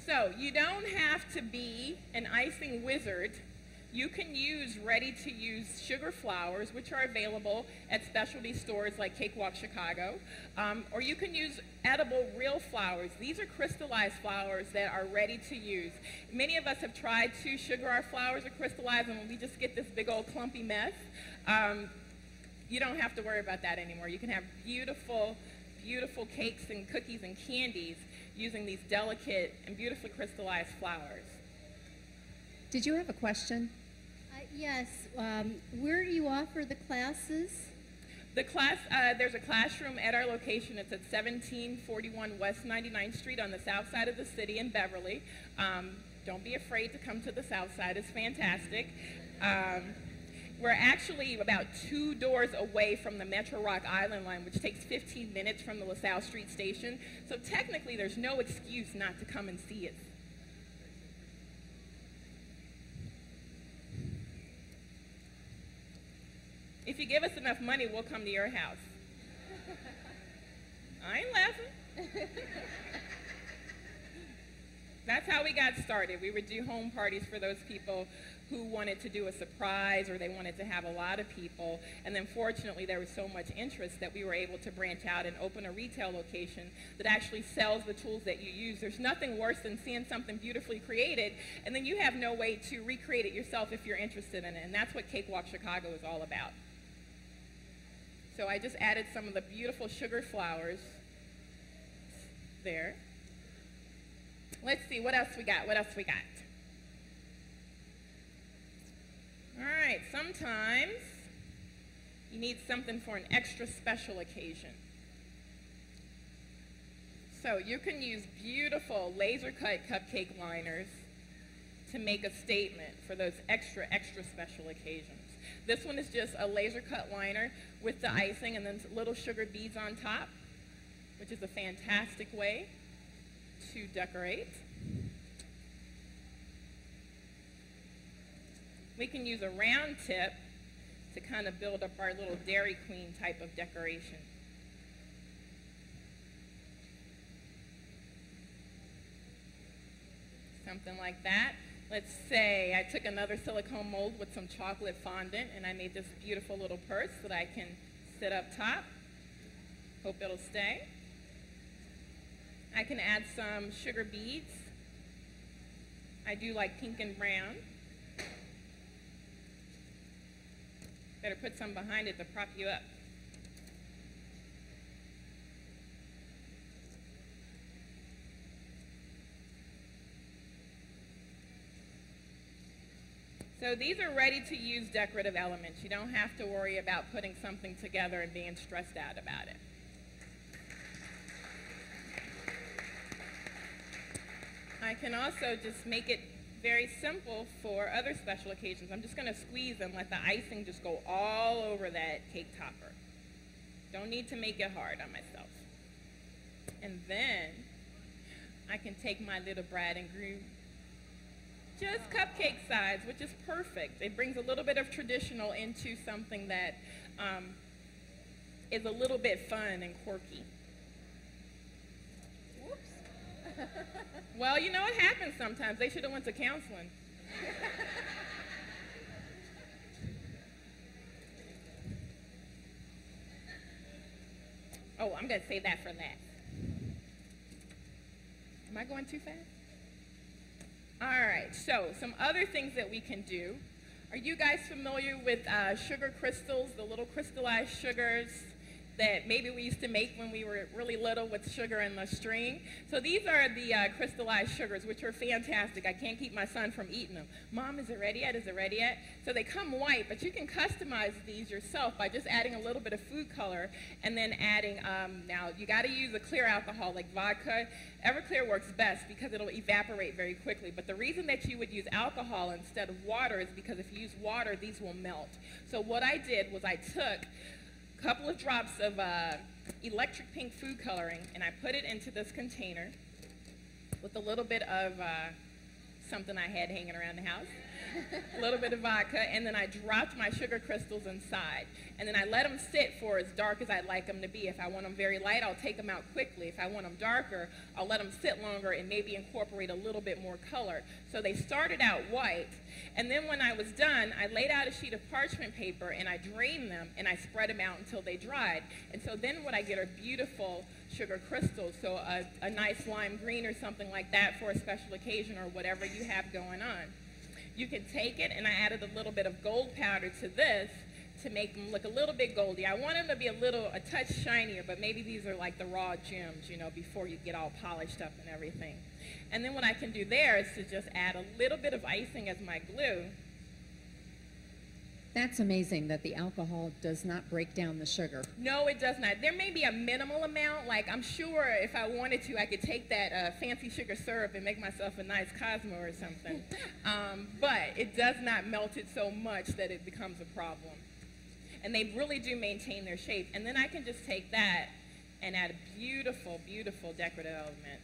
So you don't have to be an icing wizard. You can use ready-to-use sugar flowers, which are available at specialty stores like Cakewalk Chicago, or you can use edible real flowers. These are crystallized flowers that are ready to use. Many of us have tried to sugar our flowers or crystallize them, and we just get this big old clumpy mess. You don't have to worry about that anymore. You can have beautiful, beautiful cakes and cookies and candies using these delicate and beautifully crystallized flowers. Did you have a question? Yes. Where do you offer the classes? The class, there's a classroom at our location. It's at 1741 West 99th Street on the south side of the city in Beverly. Don't be afraid to come to the south side. It's fantastic. We're actually about 2 doors away from the Metro Rock Island line, which takes 15 minutes from the LaSalle Street station. So technically, there's no excuse not to come and see us. If you give us enough money, we'll come to your house. I ain't laughing. That's how we got started. We would do home parties for those people who wanted to do a surprise or they wanted to have a lot of people. And then fortunately, there was so much interest that we were able to branch out and open a retail location that actually sells the tools that you use. There's nothing worse than seeing something beautifully created and then you have no way to recreate it yourself if you're interested in it. And that's what Cakewalk Chicago is all about. So I just added some of the beautiful sugar flowers there. Let's see, what else we got? What else we got? All right, sometimes you need something for an extra special occasion. So you can use beautiful laser-cut cupcake liners to make a statement for those extra special occasions. This one is just a laser-cut liner with the icing and then little sugar beads on top, which is a fantastic way to decorate. We can use a round tip to kind of build up our little Dairy Queen type of decoration. Something like that. Let's say I took another silicone mold with some chocolate fondant and I made this beautiful little purse that I can sit up top. Hope it'll stay. I can add some sugar beads. I do like pink and brown. Better put some behind it to prop you up. So these are ready to use decorative elements. You don't have to worry about putting something together and being stressed out about it. I can also just make it very simple for other special occasions. I'm just going to squeeze them, let the icing just go all over that cake topper. Don't need to make it hard on myself. And then I can take my little bride and groom, just cupcake size, which is perfect. It brings a little bit of traditional into something that is a little bit fun and quirky. Whoops. Well, you know, it happens sometimes. They should have went to counseling. Oh, I'm going to save that for last. Am I going too fast? All right, so some other things that we can do. Are you guys familiar with sugar crystals, the little crystallized sugars that maybe we used to make when we were really little with sugar and the string? So these are the crystallized sugars, which are fantastic. I can't keep my son from eating them. Mom, is it ready yet? Is it ready yet? So they come white, but you can customize these yourself by just adding a little bit of food color and then adding, now you got to use a clear alcohol like vodka. Everclear works best because it'll evaporate very quickly. But the reason that you would use alcohol instead of water is because if you use water, these will melt. So what I did was I took a couple of drops of electric pink food coloring and I put it into this container with a little bit of something I had hanging around the house. a little bit of vodka, and then I dropped my sugar crystals inside. And then I let them sit for as dark as I'd like them to be. If I want them very light, I'll take them out quickly. If I want them darker, I'll let them sit longer and maybe incorporate a little bit more color. So they started out white, and then when I was done, I laid out a sheet of parchment paper and I drained them and I spread them out until they dried. And so then what I get are beautiful sugar crystals, so a nice lime green or something like that for a special occasion or whatever you have going on. You can take it, and I added a little bit of gold powder to this to make them look a little bit goldy. I want them to be a touch shinier, but maybe these are like the raw gems, you know, before you get all polished up and everything. And then what I can do there is to just add a little bit of icing as my glue. That's amazing that the alcohol does not break down the sugar. No, it does not. There may be a minimal amount. Like, I'm sure if I wanted to, I could take that fancy sugar syrup and make myself a nice Cosmo or something. But it does not melt it so much that it becomes a problem. And they really do maintain their shape. And then I can just take that and add a beautiful, beautiful decorative element.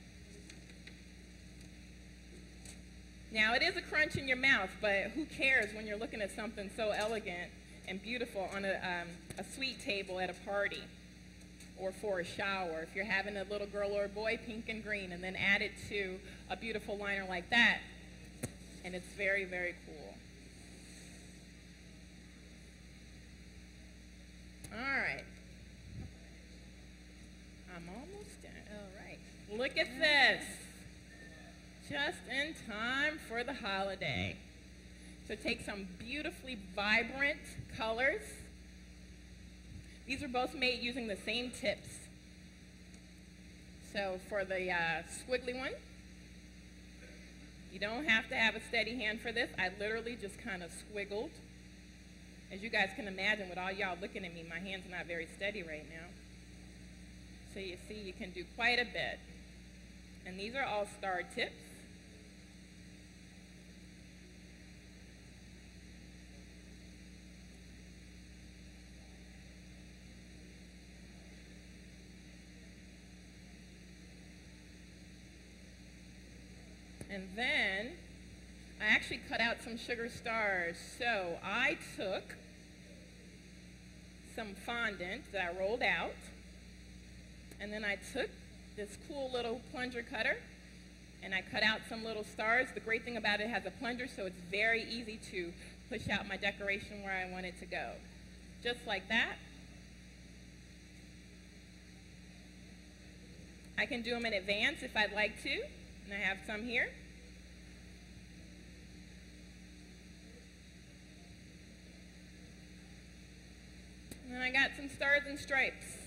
Now, it is a crunch in your mouth, but who cares when you're looking at something so elegant and beautiful on a sweet table at a party or for a shower. If you're having a little girl or a boy, pink and green, and then add it to a beautiful liner like that, and it's very, very cool. All right. I'm almost done. All right. Look at this. Just in time for the holiday. So take some beautifully vibrant colors. These are both made using the same tips. So for the squiggly one, you don't have to have a steady hand for this. I literally just kind of squiggled. As you guys can imagine, with all y'all looking at me, my hand's not very steady right now. So you see, you can do quite a bit. And these are all star tips. And then I actually cut out some sugar stars. So I took some fondant that I rolled out, and then I took this cool little plunger cutter and I cut out some little stars. The great thing about it has a plunger, so it's very easy to push out my decoration where I want it to go. Just like that. I can do them in advance if I'd like to. And I have some here. And then I got some stars and stripes.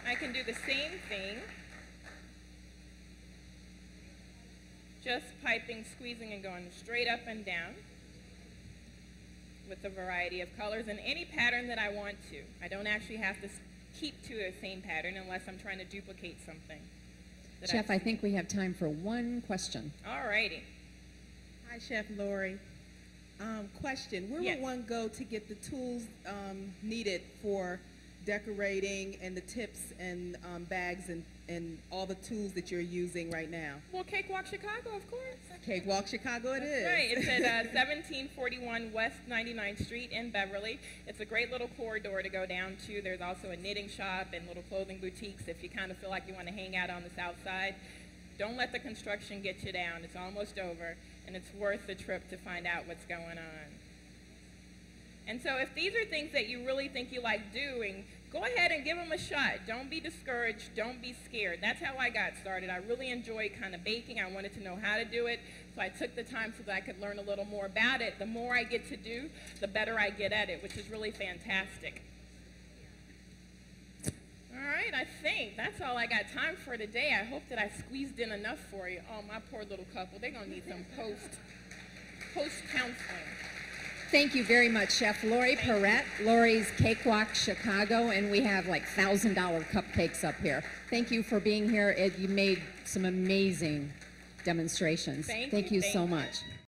I can do the same thing. Just piping, squeezing, and going straight up and down with a variety of colors and any pattern that I want to. I don't actually have to keep to the same pattern unless I'm trying to duplicate something. Chef, I think we have time for one question. All righty. Hi, Chef Lori. Question, where would one go to get the tools needed for decorating and the tips and bags and all the tools that you're using right now? Well, Cakewalk Chicago, of course. Cakewalk Chicago it is. Right, it's at 1741 West 99th Street in Beverly. It's a great little corridor to go down to. There's also a knitting shop and little clothing boutiques if you kind of feel like you want to hang out on the south side. Don't let the construction get you down. It's almost over, and it's worth the trip to find out what's going on. And so if these are things that you really think you like doing, go ahead and give them a shot. Don't be discouraged. Don't be scared. That's how I got started. I really enjoyed kind of baking. I wanted to know how to do it, so I took the time so that I could learn a little more about it. The more I get to do, the better I get at it, which is really fantastic. All right, I think that's all I got time for today. I hope that I squeezed in enough for you. Oh, my poor little couple. They're going to need some post-counseling. Thank you very much, Chef Lori Perrette, Lori's Cakewalk Chicago, and we have like $1,000 cupcakes up here. Thank you for being here. You made some amazing demonstrations. Thank you so much.